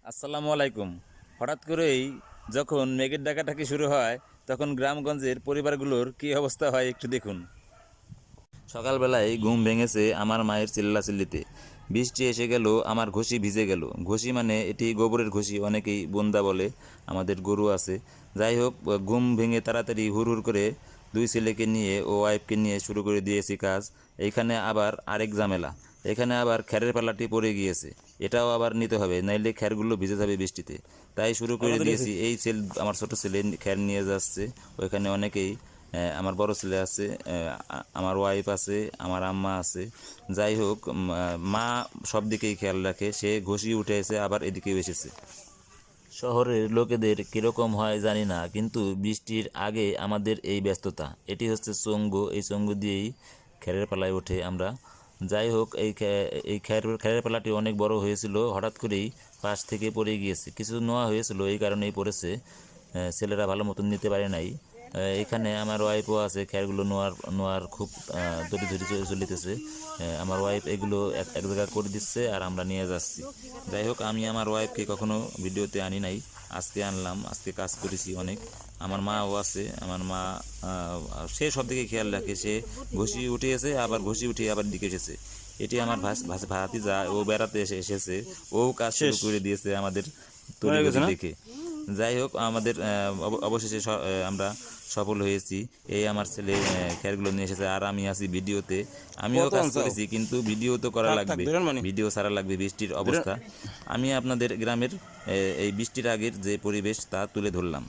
আসসালামু আলাইকুম। হঠাৎ করেই যখন মেঘের ডাকাডাকি শুরু হয় তখন গ্রামগঞ্জের পরিবারগুলোর কী অবস্থা হয় একটু দেখুন। সকালবেলায় ঘুম ভেঙেছে আমার মায়ের চিল্লাচিল্লিতে। বৃষ্টি এসে গেল, আমার ঘষি ভিজে গেল। ঘষি মানে এটি গোবরের ঘষি, অনেকেই বন্দা বলে, আমাদের গরু আছে। যাই হোক, ঘুম ভেঙে তাড়াতাড়ি হুড় করে দুই ছেলেকে নিয়ে ও ওয়াইফকে নিয়ে শুরু করে দিয়েছি কাজ। এইখানে আবার আরেক ঝামেলা, এখানে আবার খ্যারের পাল্লাটি পড়ে গিয়েছে, এটাও আবার নিতে হবে, নাইলে খ্যারগুলো ভিজে যাবে বৃষ্টিতে। তাই শুরু করে দিয়েছি। এই ছেলে, আমার ছোট ছেলে খ্যার নিয়ে যাচ্ছে। ওইখানে অনেকেই, আমার বড় ছেলে আছে, আমার ওয়াইফ আছে, আমার আম্মা আছে। যাই হোক, মা সব দিকেই খেয়াল রাখে। সে ঘষি উঠে এসে আবার এদিকেও এসেছে। শহরের লোকেদের কীরকম হয় জানি না, কিন্তু বৃষ্টির আগে আমাদের এই ব্যস্ততা। এটি হচ্ছে চঙ্গু, এই চঙ্গু দিয়েই খ্যারের পালায় ওঠে আমরা। যাই হোক, এই খ্যারের পালাটি অনেক বড় হয়েছিল, হঠাৎ করেই পাশ থেকে পড়ে গিয়েছে। কিছু নোয়া হয়েছিল, এই কারণেই পড়েছে। ছেলেরা ভালো মতন নিতে পারে নাই। এখানে আমার ওয়াইফও আছে, খ্যারগুলো নোয়ার নোয়ার খুব দড়ি ধরে চলিতেছে। আমার ওয়াইফ এগুলো এক এক জায়গায় করে দিচ্ছে আর আমরা নিয়ে যাচ্ছি। যাই হোক, আমি আমার ওয়াইফকে কখনো ভিডিওতে আনি নাই, আজকে আনলাম, আজকে কাজ করেছি অনেক। আমার মাও আছে, আমার মা সে সব দিকে খেয়াল রাখে। সে ঘষি উঠিয়েছে, আবার ঘষি উঠিয়ে আবার দিকে এসেছে। এটি আমার ভাতিজা, ও বেড়াতে এসেছে, ও কাজ শুরু করে দিয়েছে আমাদের তড়িঘড়ি দেখে। যাই হোক, আমাদের অবশেষে আমরা সফল হয়েছি। এই আমার ছেলে খেরগুলো নিয়ে এসেছে আর আমি আছি ভিডিওতে। আমিও কাজ করেছি, কিন্তু ভিডিও তো করা লাগবে, ভিডিও ছাড়া লাগবে। বৃষ্টির অবস্থা, আমি আপনাদের গ্রামের এই বৃষ্টির আগের যে পরিবেশ তা তুলে ধরলাম।